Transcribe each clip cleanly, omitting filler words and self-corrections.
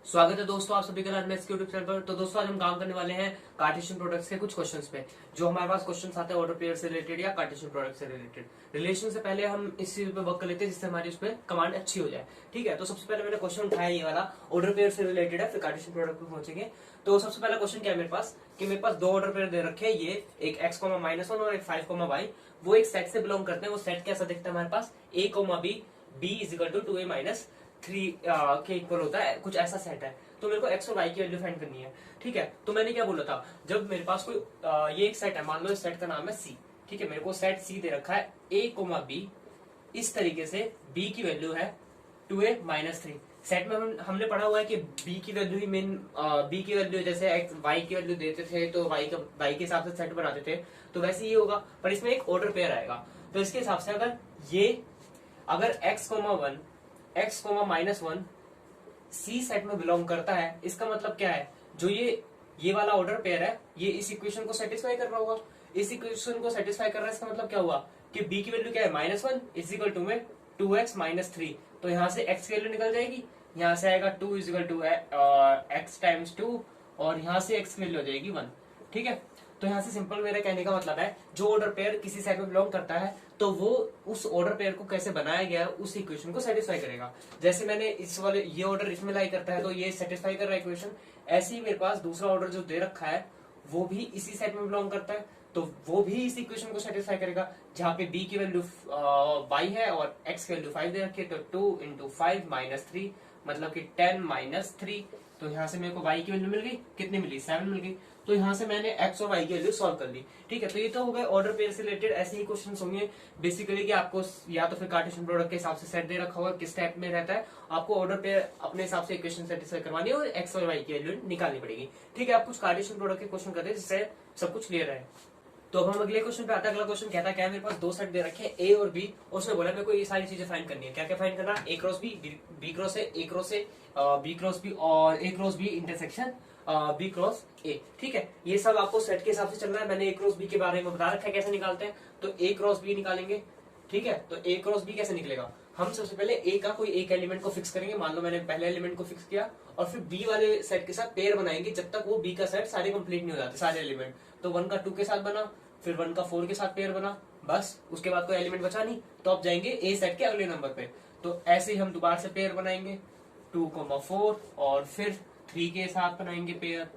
स्वागत है दोस्तों आप सभी का मैथ्स के यूट्यूब चैनल पर। तो दोस्तों आज हम काम करने वाले हैं कार्टेशियन प्रोडक्ट्स के कुछ क्वेश्चंस पे। जो हमारे पास क्वेश्चंस आते हैं ऑर्डर पेयर से रिलेटेड या कार्टेशियन प्रोडक्ट से रिलेटेड। रिलेशन से पहले हम इस चीज पे वर्क कर लेते हैं जिससे हमारी उस पर कमांड अच्छी हो जाए। ठीक है, तो सबसे पहले मैंने क्वेश्चन उठाया ये वाला, ऑर्डर पेयर से रिलेटेड है, फिर कार्टेशियन प्रोडक्ट पे पहुंचेंगे। तो सबसे पहला क्वेश्चन क्या है मेरे पास कि मेरे पास दो ऑर्डर पेयर दे रखे हैं, ये एक x,-1 और एक 5,y। वो एक सेट से बिलोंग करते हैं। वो सेट कैसा दिखता है हमारे पास, a,b b=2a-3 के इक्वल होता है, कुछ ऐसा सेट है। तो मेरे को एक्स और वाई की वैल्यू फाइंड करनी है। ठीक है, तो मैंने क्या बोला था, जब मेरे पास कोई ये एक सेट है, मान लो इस सेट का नाम है सी। ठीक है, मेरे को सेट सी दे रखा है a,b, इस तरीके से b की वैल्यू है 2a-3। सेट में हमने पढ़ा हुआ है कि b की वैल्यू ही मेन, b की वैल्यू जैसे y की वैल्यू देते थे तो y के हिसाब से सेट बनाते थे, तो वैसे ही होगा। पर इसमें एक ऑर्डर पेयर आएगा, तो इसके हिसाब से अगर x,1 x,-1 सी सेट में बिलोंग करता है, इसका मतलब क्या है, जो ये वाला ऑर्डर पेयर है ये इस इक्वेशन को सेटिस्फाई कर रहा होगा। इस इक्वेशन को सेटिस्फाई कर रहा है, इसका मतलब क्या हुआ कि b की वैल्यू क्या है -1 इजिकल टू में 2x-3। तो यहाँ से x की वैल्यू निकल जाएगी, यहाँ से आएगा 2 इजिकल टू x टाइम्स 2 और यहाँ से x की वैल्यू हो जाएगी 1। ठीक है, तो यहाँ से सिंपल मेरे कहने का मतलब है, जो ऑर्डर पेयर किसी सेट में बिलोंग करता है तो वो उस ऑर्डर पेयर को कैसे बनाया गया है उस इक्वेशन को सेटिस्फाई करेगा। जैसे मैंने इस वाले ये ऑर्डर इसमें लाई करता है तो ये सेटिस्फाई कर रहा है इक्वेशन। ऐसे ही मेरे पास दूसरा ऑर्डर जो दे रखा है वो भी इसी सेट में बिलोंग करता है, तो वो भी इस इक्वेशन को सेटिस्फाई करेगा, जहाँ पे b की वैल्यू y है और x की वैल्यू 5 दे रखी है। तो 2 इंटू 5 -3 मतलब कि 10 - 3। तो यहाँ से मेरे को y की वैल्यू मिल गई, कितनी मिली 7 मिल गई। तो यहाँ से मैंने x और y की वैल्यू सॉल्व कर ली। ठीक है, तो ये तो हो गए ऑर्डर पेयर से रिलेटेड। ऐसे ही क्वेश्चन होंगे बेसिकली कि आपको या तो फिर कार्टेशियन प्रोडक्ट के हिसाब से सेट दे रखा होगा किस टाइप में रहता है, आपको ऑर्डर पेयर अपने हिसाब से इक्वेशन सेटिस्फाई करवानी है और x और y की वैल्यू निकालनी पड़ेगी। ठीक है, आप कुछ कार्टेशियन प्रोडक्ट के क्वेश्चन करते हैं जिससे सब कुछ क्लियर है। तो अब हम अगले क्वेश्चन पे आते हैं। अगला क्वेश्चन कहता है क्या है, मेरे पास दो सेट दे रखे हैं ए और बी, उसने बोला मेरे को ये सारी चीजें फाइंड करनी है। क्या क्या फाइंड करना है, A cross B, B cross A cross A, B cross B और A cross B intersection B cross A. ठीक है, ये सब आपको सेट के हिसाब से चलना है। मैंने ए क्रॉस बी के बारे में बता रखा है कैसे निकालते हैं, तो ए क्रॉस बी निकालेंगे। ठीक है, तो ए क्रॉस बी कैसे निकलेगा, हम सबसे पहले ए का कोई एक एलिमेंट को फिक्स करेंगे। मान लो मैंने पहले एलिमेंट को फिक्स किया और फिर बी वाले सेट के साथ पेयर बनाएंगे जब तक वो बी का सेट सारे कंप्लीट नहीं हो जाते सारे एलिमेंट। तो 1 का 2 के साथ बना, फिर 1 का 4 के साथ पेयर बना, बस उसके बाद कोई एलिमेंट बचा नहीं, तो अब जाएंगे ए सेट के अगले नंबर पे। तो ऐसे ही हम दोबारा से पेयर बनाएंगे 2,4 और फिर 3 के साथ बनाएंगे पेयर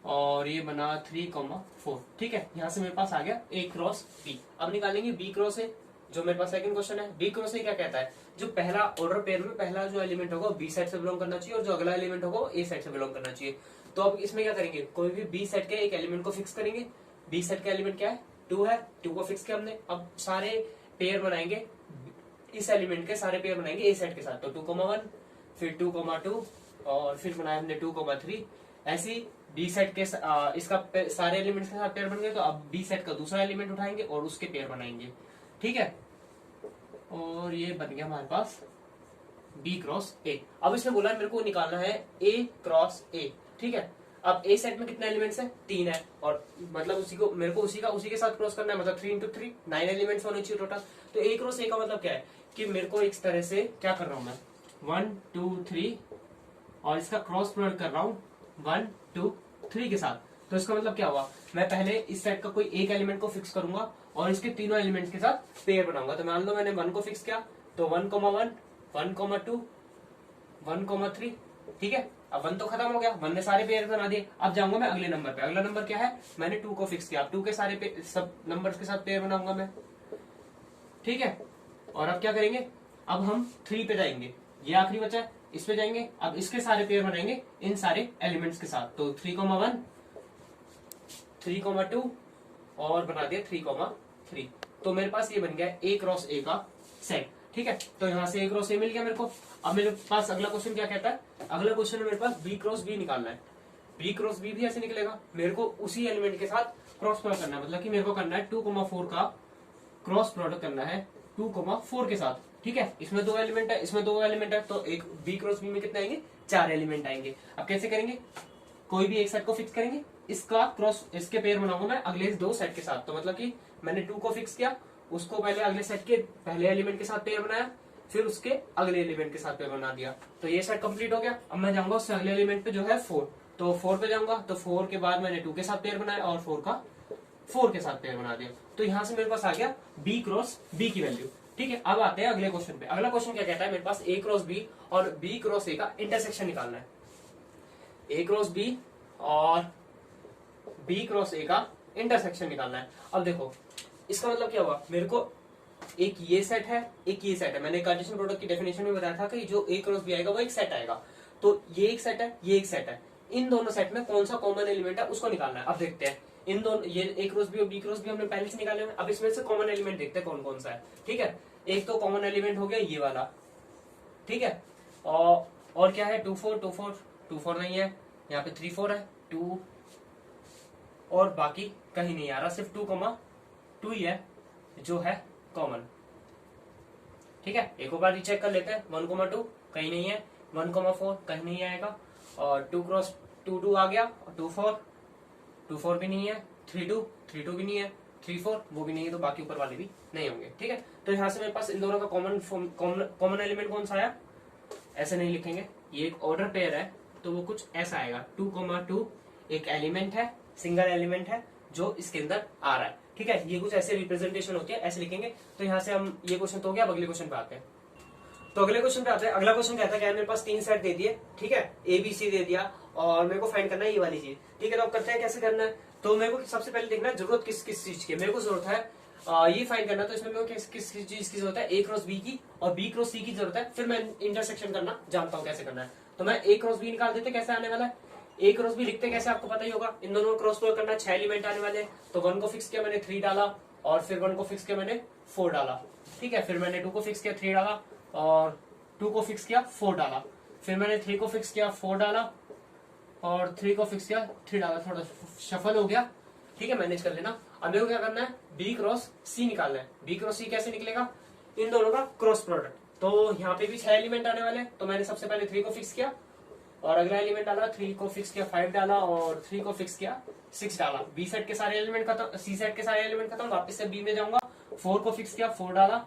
और ये बना 3,4। ठीक है, यहाँ से मेरे पास आ गया ए क्रॉस बी। अब निकालेंगे बी क्रॉस ए, जो मेरे पास सेकंड क्वेश्चन है। बी क्रॉस ए क्या कहता है, जो पहला ऑर्डर पेयर में पहला जो एलिमेंट होगा बी सेट से बिलोंग करना चाहिए और जो अगला एलिमेंट होगा ए सेट से बिलोंग करना चाहिए। तो अब इसमें क्या करेंगे, कोई भी बी सेट के एक एलिमेंट को फिक्स करेंगे। बी सेट का एलिमेंट क्या है 2 है, 2 को फिक्स किया हमने। अब सारे पेयर बनाएंगे, इस एलिमेंट के सारे पेयर बनाएंगे ए सेट के साथ। तो 2,1 फिर 2,2 और फिर बनाया हमने 2,3। ऐसी बी सेट के इसका सारे एलिमेंट्स के साथ पेयर बन गए, तो अब बी सेट का दूसरा एलिमेंट उठाएंगे और उसके पेयर बनाएंगे। ठीक है, और ये बन गया हमारे पास बी क्रॉस ए। अब इसमें बोला मेरे को निकालना है ए क्रॉस ए। ठीक है, अब ए सेट में कितने एलिमेंट्स हैं, 3 है, और मतलब मेरे को उसी के साथ क्रॉस करना है, मतलब 3 × 3 9 एलिमेंट्स होने चाहिए टोटल। तो ए क्रॉस ए का मतलब क्या है कि मेरे को इस तरह से क्या कर रहा हूं मैं 1 2 3 और इसका क्रॉस प्रोडक्ट कर रहा हूं 1 2 3 के साथ। तो इसका मतलब क्या हुआ, मैं पहले इस सेट का कोई एक एलिमेंट को फिक्स करूंगा और इसके तीनों एलिमेंट्स के साथ पेयर बनाऊंगा। तो मान लो मैंने 1 को फिक्स किया, तो 1,1 1,2 1,3। ठीक है, अब 1 तो खत्म हो गया, 1 ने सारे पेयर बना दिए। अब जाऊंगा मैं अगले नंबर पे। अगला नंबर क्या है, मैंने 2 को फिक्स किया, अब 2 के सारे सब नंबर्स के साथ पेयर बनाऊंगा मैं। ठीक है, और अब क्या करेंगे, अब हम 3 पे जाएंगे, ये आखिरी बचा है, इस पे जाएंगे। अब इसके सारे पेयर बनाएंगे इन सारे एलिमेंट्स के साथ। तो 3,1 3,2 और बना दिया 3,3। तो मेरे पास ये बन गया ए क्रॉस ए का सेट। ठीक है, तो यहाँ से ए क्रॉस ए मिल गया मेरे को। अब मेरे पास अगला क्वेश्चन क्या कहता है, अगला क्वेश्चन में मेरे पास बी क्रॉस बी निकालना है। बी क्रॉस बी भी ऐसे निकलेगा, मेरे को उसी एलिमेंट के साथ क्रॉस प्रोडक्ट करना है, मतलब कि मेरे को करना है 2,4 का क्रॉस प्रोडक्ट करना है 2,4 के साथ। ठीक है, इसमें 2 एलिमेंट है, इसमें 2 एलिमेंट है, तो एक बी क्रॉस बी में कितने आएंगे 4 एलिमेंट आएंगे। अब कैसे करेंगे, कोई भी एक सेट को फिक्स करेंगे, इसका क्रॉस इसके पेयर बनाऊंगा मैं अगले 2 सेट के साथ। तो मतलब कि मैंने 2 को फिक्स किया, उसको पहले अगले सेट के पहले एलिमेंट के साथ पेयर बनाया, फिर उसके अगले एलिमेंट के साथ पेयर बना दिया। तो ये सेट कंप्लीट हो गया। अब मैं जाऊंगा उससे अगले एलिमेंट पे जो है 4, तो 4 पे जाऊंगा, तो 4 के बाद मैंने 2 के साथ पेयर बनाया और 4 का 4 के साथ पेयर बना दिया। तो यहां से मेरे पास आ गया B क्रॉस B की वैल्यू। ठीक है, अब आते हैं अगले क्वेश्चन पे। अगला क्वेश्चन क्या कहता है, मेरे पास A क्रॉस B और B क्रॉस A का इंटरसेक्शन निकालना है। A क्रॉस B और B क्रॉस A का इंटरसेक्शन निकालना है। अब देखो इसका मतलब क्या हुआ, मेरे को एक ये सेट है, एक ये सेट है। मैंने कार्टेशियन प्रोडक्ट की डेफिनेशन में बताया था कि जो A क्रॉस B आएगा वो एक सेट आएगा। तो ये एक सेट है, ये एक सेट है। इन दोनों सेट में कौन सा कॉमन एलिमेंट है उसको निकालना है। अब देखते हैं, इन दोनों ये A क्रॉस B और B क्रॉस B हमने पहले से निकाले हुए। अब इसमें से कॉमन एलिमेंट देखते हैं कौन कौन सा है। ठीक है, एक तो कॉमन एलिमेंट हो गया ये वाला। ठीक है, और क्या है, 2 4 2 4 2 4 नहीं है, यहाँ पे 3 4 है, 2 और बाकी कहीं नहीं आ रहा, सिर्फ 2 ही है जो है कॉमन। ठीक है, एक बार रीचेक कर लेते हैं। 1 2 कहीं नहीं है, 1 4 कहीं नहीं आएगा, और 2 क्रॉस 2 आ गया, और 2 4 भी नहीं है, 3 2 भी नहीं है, 3 4 वो भी नहीं है, तो बाकी ऊपर वाले भी नहीं होंगे। ठीक है, तो यहाँ से मेरे पास इन दोनों का कॉमन एलिमेंट कौन सा आया, ऐसे नहीं लिखेंगे, ये एक ऑर्डर पेयर है तो वो कुछ ऐसा आएगा। 2 एक एलिमेंट है, सिंगल एलिमेंट है जो इसके अंदर आ रहा है। ठीक है, ये कुछ ऐसे रिप्रेजेंटेशन होती है, ऐसे लिखेंगे। तो यहाँ से हम ये क्वेश्चन तो हो गया। अब अगले क्वेश्चन पे आते हैं। तो अगले क्वेश्चन पे आते हैं। अगला क्वेश्चन कहता है क्या, मेरे पास 3 सेट दे दिए। ठीक है, ABC दे दिया और मेरे को फाइंड करना है ये वाली चीज। ठीक है, तो अब करते हैं कैसे करना है। तो मेरे को सबसे पहले देखना है जरूरत किस किस चीज की। मेरे को जरूरत है ये फाइंड करना, तो इसमें मेरे को किस चीज की जरूरत है, A क्रॉस B की और B क्रॉस C की जरूरत है। फिर मैं इंटरसेक्शन करना जानता हूँ कैसे करना है। तो मैं A क्रॉस B निकाल देते, कैसे आने वाला है। A क्रॉस B लिखते कैसे आपको पता ही होगा, इन दोनों को क्रॉस प्रोडक्ट करना, 6 एलिमेंट आने वाले। तो 1 को फिक्स किया मैंने, 3 डाला, और फिर 1 को फिक्स किया मैंने, 4 डाला। ठीक है, फिर मैंने 2 को फिक्स किया, 3 डाला, और 2 को फिक्स किया, 4 डाला। फिर मैंने 3 को फिक्स किया, 4 डाला, और 3 को फिक्स किया, 3 डाला। थोड़ा शफल हो गया। ठीक है, मैनेज कर लेना। अब मेरे को क्या करना है, B क्रॉस C निकालना है। B क्रॉस C कैसे निकलेगा, इन दोनों का क्रॉस प्रोडक्ट। तो यहाँ पे भी 6 एलिमेंट आने वाले, तो मैंने सबसे पहले 3 को फिक्स किया और अगला एलिमेंट डाला, 3 को फिक्स किया, 5 डाला, और 3 को फिक्स किया, 6 डाला। B सेट के सारे एलिमेंट खत्म, C सेट के सारे एलिमेंट खत्म। वापस से B में जाऊंगा, 4 को फिक्स किया, 4 डाला,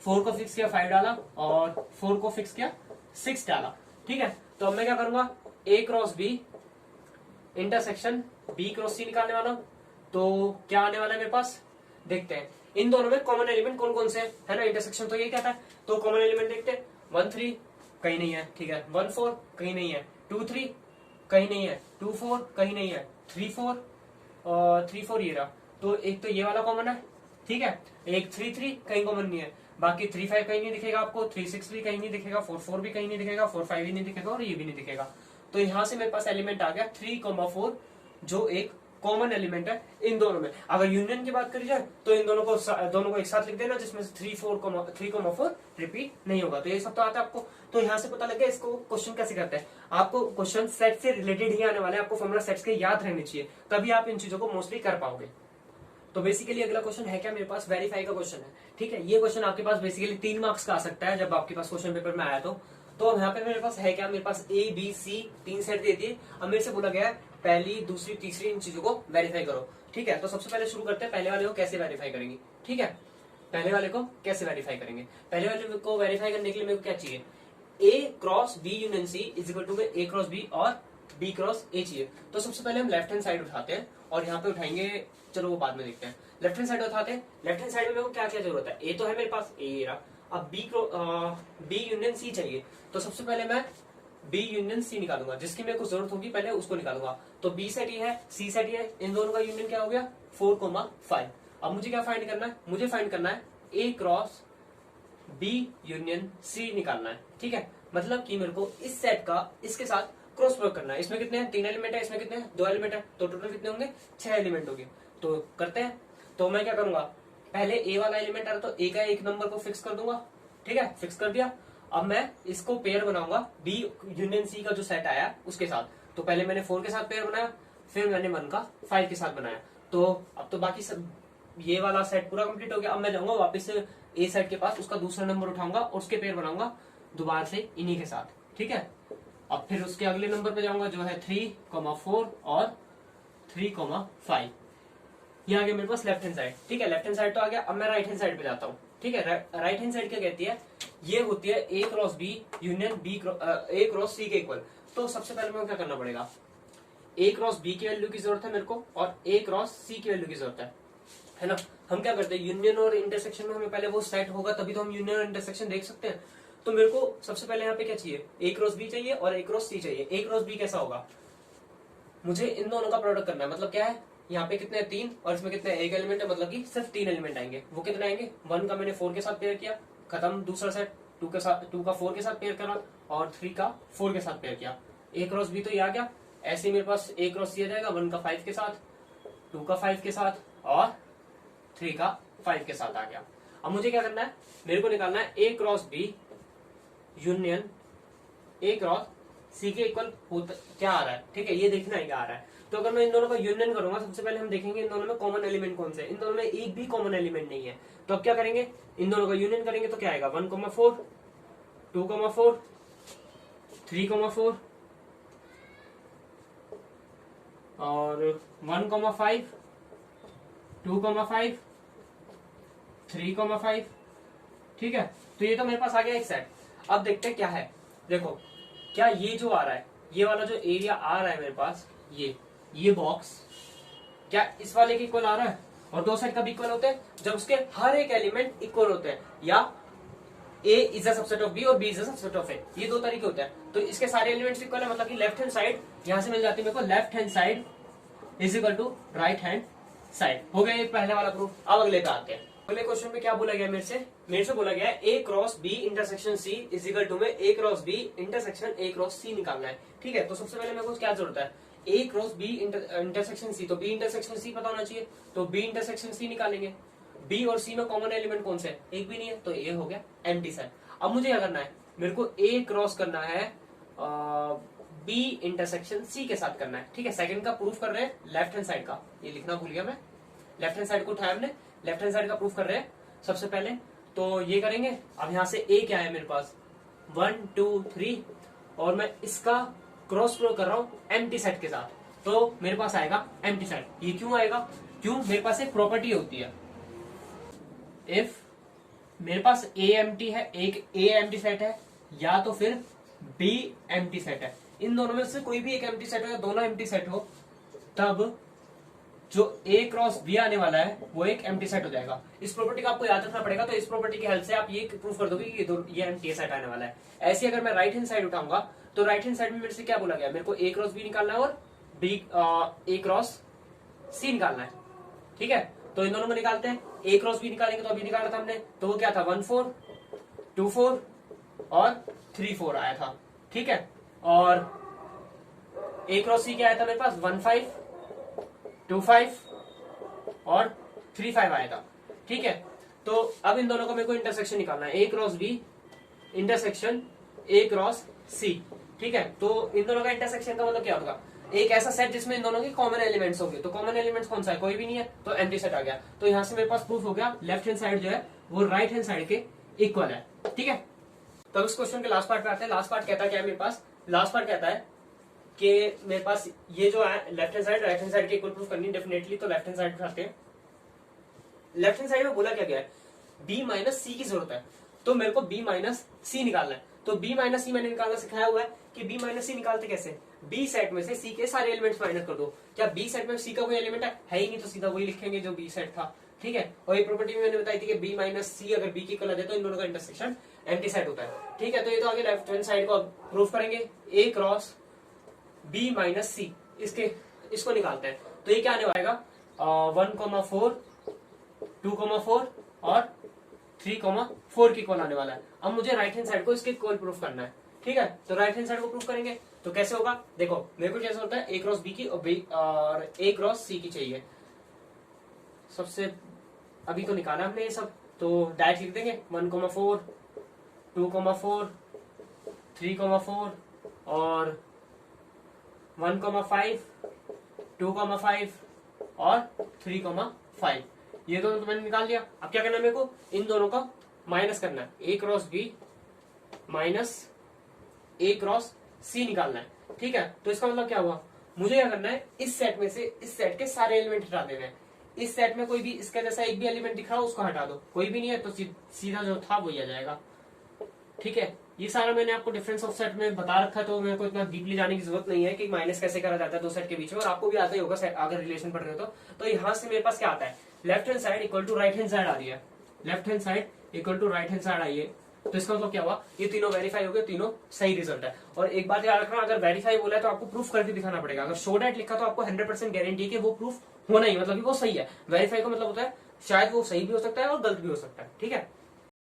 4 को फिक्स किया, 5 डाला, और 4 को फिक्स किया, 6 डाला। ठीक है, तो अब मैं क्या करूंगा, A cross B intersection B cross C निकालने वाला हूं। तो क्या आने वाला है मेरे पास, देखते हैं। इन दोनों में कॉमन एलिमेंट कौन कौन से है ना, इंटरसेक्शन तो यही कहता है। तो कॉमन एलिमेंट देखते हैं, 1 3 कहीं नहीं है। ठीक है, 1 4 कहीं नहीं है, 2 3 कहीं नहीं है, 2 4 कहीं नहीं है, 3 4 और 3 4 ये रहा। तो एक तो ये वाला कॉमन है। ठीक है, एक 3 3 कहीं कॉमन नहीं है, बाकी 3 5 कहीं नहीं दिखेगा आपको, 3 6 भी कहीं नहीं दिखेगा, 4 4 भी कहीं नहीं दिखेगा, 4 5 भी नहीं दिखेगा, और ये भी नहीं दिखेगा। तो यहाँ से मेरे पास एलिमेंट आ गया 3 4 जो एक कॉमन एलिमेंट है इन दोनों में। अगर यूनियन की बात करी जाए तो इन दोनों को एक साथ लिख देना, जिसमें से 3 4 रिपीट नहीं होगा। तो ये सब तो आता है आपको। तो यहाँ से पता लग गया इसको क्वेश्चन कैसे करते हैं। आपको क्वेश्चन सेट से रिलेटेड ही आने वाले, आपको फॉर्मूला सेट्स के याद रहने चाहिए, तभी आप इन चीजों को मोस्टली कर पाओगे। तो बेसिकली अगला क्वेश्चन है क्या, मेरे पास वेरीफाई का क्वेश्चन है। ठीक है, ये क्वेश्चन आपके पास बेसिकली 3 मार्क्स का आ सकता है जब आपके पास क्वेश्चन पेपर में आया। तो यहाँ पे मेरे पास है क्या, मेरे पास A B C 3 सेट दे दिए। अब मेरे से बोला गया है पहली दूसरी तीसरी इन चीजों को वेरीफाई करो। ठीक है, तो सबसे पहले शुरू करते हैं, पहले वाले को कैसे वेरीफाई करेंगे। ठीक है, पहले वाले को कैसे वेरीफाई करेंगे। पहले वाले को वेरीफाई करने के लिए मेरे को क्या चाहिए, A cross B union C is equal to A cross B और B क्रॉस A चाहिए। तो सबसे पहले हम लेफ्ट हैंड साइड उठाते हैं, और यहाँ पे उठाएंगे, चलो वो बाद में देखते हैं। लेफ्ट हैंड साइड उठाते हैं। लेफ्ट हैंड साइड में मेरे को क्या क्या जरूरत है, A तो है मेरे पास, A ये रहा। अब B यूनियन C चाहिए। तो सबसे पहले मैं B यूनियन C निकालूंगा, जिसकी मेरे को जरूरत होगी पहले उसको निकालूंगा। तो B सेट ये है, C सेट ये है, इन दोनों का यूनियन क्या हो गया, 4 5। अब मुझे क्या फाइंड करना है, मुझे फाइंड करना है A cross B union C निकालना है। ठीक है, मतलब कि मेरे को इस सेट का इसके साथ क्रॉस प्रोडक्ट करना है। इसमें कितने हैं, 3 एलिमेंट है, इसमें कितने हैं, 2 एलिमेंट है, तो टोटल कितने होंगे, 6 एलिमेंट होंगे। तो करते हैं। तो मैं क्या करूंगा, पहले A वाला एलिमेंट आ रहा, तो A का एक नंबर को फिक्स कर दूंगा। ठीक है, फिक्स कर दिया। अब मैं इसको पेयर बनाऊंगा B यूनियन C का जो सेट आया उसके साथ। तो पहले मैंने 4 के साथ पेयर बनाया, फिर मैंने 1 का 5 के साथ बनाया। तो अब तो बाकी सब ये वाला सेट पूरा कंप्लीट हो गया। अब मैं जाऊंगा वापस से A सेट के पास, उसका दूसरा नंबर उठाऊंगा और उसके पेयर बनाऊंगा दोबारा से इन्हीं के साथ। ठीक है, अब फिर उसके अगले नंबर पे जाऊंगा जो है 3 4 और 3 5। ये आ गया मेरे पास लेफ्ट हैंड साइड। ठीक है, लेफ्ट हैंड साइड तो आ गया। अब मैं राइट हैंड साइड पे जाता हूँ। ठीक है। राइट हैंड साइड क्या कहती है, ये होती है A cross B union A cross C के इक्वल। तो सबसे पहले मेरे को क्या करना पड़ेगा, ए क्रॉस बी की वैल्यू की जरूरत है मेरे को और ए क्रॉस सी की वैल्यू की जरूरत है ना। हम क्या करते हैं, यूनियन और इंटरसेक्शन में हमें पहले वो सेट होगा तभी तो हम यूनियन और इंटरसेक्शन देख सकते हैं। तो मेरे को सबसे पहले यहाँ पे क्या चाहिए, ए क्रॉस बी चाहिए और ए क्रॉस सी चाहिए। ए क्रॉस बी कैसा होगा, मुझे इन दोनों का प्रोडक्ट करना है। मतलब क्या है, यहाँ पे कितने 3 और इसमें कितने एक एलिमेंट है, मतलब कि सिर्फ 3 एलिमेंट आएंगे। वो कितने आएंगे, 1 का मैंने 4 के साथ पेयर किया, खत्म। दूसरा सेट 2 का 4 के साथ पेयर करा और 3 का 4 के साथ पेयर किया। ए क्रॉस बी तो ये आ गया। ऐसे ही मेरे पास ए क्रॉस सी आ जाएगा, 1 का 5 के साथ, 2 का 5 के साथ और 3 का 5 के साथ आ गया। अब मुझे क्या करना है, मेरे को निकालना है A cross B union A cross C के इक्वल क्या आ रहा है। ठीक है, ये देखना है क्या आ रहा है। तो अगर मैं इन दोनों का यूनियन करूंगा, सबसे पहले हम देखेंगे इन दोनों में कॉमन एलिमेंट कौन से। इन दोनों में एक भी कॉमन एलिमेंट नहीं है। तो अब क्या करेंगे, इन दोनों का यूनियन करेंगे तो क्या आएगा, 1,4 2,4 3,4 और 1,5 2,5 3,5। ठीक है, तो ये तो मेरे पास आ गया एक सेट। अब देखते हैं क्या है। देखो, क्या ये जो आ रहा है, ये वाला जो एरिया आ रहा है मेरे पास, ये बॉक्स क्या इस वाले के इक्वल आ रहा है। और दो साइड कब इक्वल होते हैं, जब उसके हर एक एलिमेंट इक्वल होते हैं, या A is a subset of B और B is a subset of A. ये दो तरीके होते हैं। तो इसके सारे एलिमेंट्स इक्वल है, मतलब कि लेफ्ट हैंड साइड यहां से मिल जाती है मेरे को, left hand side is equal to right hand side. हो गया ये पहले वाला प्रूफ। अब अगले पे आते हैं। अगले क्वेश्चन में क्या बोला गया, मेरे से बोला गया है A cross B intersection C is equal to में A cross B intersection A cross C निकालना है। ठीक है, तो सबसे पहले मेरे को क्या जरूरत है, ए क्रॉस बी इंटरसेक्शन सी, तो बी इंटरसेक्शन सी पता होना चाहिए, तो बी इंटरसेक्शन सी निकालेंगे। बी और सी में कॉमन एलिमेंट कौन से है, एक भी नहीं है, तो ए हो गया एम्प्टी सेट। अब मुझे क्या करना है, मेरे को ए क्रॉस करना है बी इंटरसेक्शन सी के साथ करना है। ठीक है, सेकंड का प्रूफ कर रहे हैं लेफ्ट हैंड साइड का, ये लिखना भूल गया मैं, लेफ्ट हैंड साइड को उठाया हमने, लेफ्ट हैंड साइड का प्रूफ कर रहे हैं सबसे पहले। तो ये करेंगे। अब यहां से ए क्या है मेरे पास, 1 2 3 और मैं इसका क्रॉस प्रो कर रहा हूं एम्प्टी सेट के साथ, तो मेरे पास आएगा एम्प्टी सेट। ये क्यों आएगा, क्यों, मेरे पास एक प्रॉपर्टी होती है, इफ मेरे पास ए एम्प्टी है, एक ए एम्प्टी सेट है या तो फिर बी एम्प्टी सेट है, इन दोनों में से कोई भी एक एम्प्टी सेट हो या दोनों एम्प्टी सेट हो, तब जो ए क्रॉस बी आने वाला है वो एक एम्प्टी सेट हो जाएगा। इस प्रॉपर्टी का आपको याद रखना पड़ेगा। तो इस प्रॉपर्टी की हेल्प से आप ये प्रूफ कर दोगे कि ये एम्प्टी सेट आने वाला है। ऐसे अगर मैं राइट हैंड साइड उठाऊंगा, तो राइट हैंड साइड में मेरे से क्या बोला गया, मेरे को ए क्रॉस बी निकालना है और बी ए क्रॉस सी निकालना है। ठीक है, तो इन दोनों में निकालते हैं। ए क्रॉस बी निकालेंगे तो अभी निकाला था हमने, तो वो क्या था, 1 4 2 4 और 3 4 आया था। ठीक है, और ए क्रॉस सी क्या आया था मेरे पास, 1 5 2 5 और 3 5 आया था। ठीक है, तो अब इन दोनों को मेरे को इंटरसेक्शन निकालना है, A cross B intersection A cross C. ठीक है, तो इन दोनों का इंटरसेक्शन का मतलब क्या होगा, एक ऐसा सेट जिसमें इन दोनों के कॉमन एलिमेंट्स होंगे। तो कॉमन एलिमेंट्स कौन सा है, कोई भी नहीं है, तो एम्प्टी सेट आ गया। तो यहां से मेरे पास प्रूफ हो गया लेफ्ट हैंड साइड जो है वो राइट हैंड साइड के इक्वल है। ठीक है, तो इस क्वेश्चन के लास्ट पार्ट पे आते हैं। लास्ट पार्ट कहता है क्या है मेरे पास, लास्ट पार्ट कहता है कि मेरे पास ये जो है left hand side right hand side के इक्वल प्रूफ करनी डेफिनेटली, तो लेफ्ट हैंड साइड उठाते हैं। लेफ्ट हैंड साइड में बोला क्या गया है, बी माइनस सी की जरूरत है, तो मेरे को बी माइनस सी निकालना है। तो बी माइनस सी मैंने निकालना सिखाया हुआ है कि बी माइनस सी निकालते कैसे, बी सेट में से सी के सारे एलिमेंट्स माइनस कर दो। क्या बी सेट में सी का कोई एलिमेंट है ही नहीं, तो सीधा वही लिखेंगे जो बी सेट था। ठीक है, और ये प्रॉपर्टी मैंने बताई थी कि बी माइनस सी अगर बी की इक्वल आ जाए तो इन दोनों का इंटरसेक्शन एम्प्टी सेट होता है। ठीक है, तो ये तो आगे लेफ्ट हैंड साइड को प्रूफ करेंगे, ए क्रॉस बी माइनस सी, इसको निकालते हैं। तो ये क्या आने वाला, 1,4 2,4 और 3,4 की इक्वल आने वाला है। अब मुझे राइट हैंड साइड को इसके इक्वल प्रूफ करना है। ठीक है, तो राइट हैंड साइड को प्रूफ करेंगे तो कैसे होगा, देखो मेरे को कैसे होता है, ए क्रॉस बी की और ए क्रॉस सी की चाहिए। सबसे अभी तो निकाला हमने ये सब, तो डायरेक्ट लिख देंगे 1,4 2,4 3,4 और 1,5 2,5 और 3,5। ये दोनों तो मैंने निकाल लिया। अब क्या करना है मेरे को, इन दोनों का माइनस करना है, A cross B minus A cross C निकालना है। ठीक है, तो इसका मतलब क्या हुआ, मुझे क्या करना है, इस सेट में से इस सेट के सारे एलिमेंट हटा देने हैं। इस सेट में कोई भी इसका जैसा एक भी एलिमेंट दिख रहा हो उसको हटा दो, कोई भी नहीं है तो सीधा जो था वही आ जाएगा। ठीक है, ये सारा मैंने आपको डिफरेंस ऑफ सेट में बता रखा है, तो मेरे को इतना डीपली जाने की जरूरत नहीं है कि माइनस कैसे करा जाता है दो सेट के बीच में, और आपको भी आता ही होगा अगर रिलेशन पढ़ रहे हो तो यहाँ से मेरे पास क्या आता है, left hand side equal to right hand side आ रही है, left hand side equal to right hand side आई है, तो इसका मतलब क्या हुआ, ये तीनों वेरीफाई हो गए, तीनों सही रिजल्ट है। और एक बात याद रखना, अगर वेरीफाई बोला है तो आपको प्रूफ करके दिखाना पड़ेगा, अगर शो डैट लिखा तो आपको 100% गारंटी है कि वो प्रूफ होना ही, मतलब कि वो सही है। वेरीफाई का मतलब होता है शायद वो सही भी हो सकता है और गलत भी हो सकता है। ठीक है,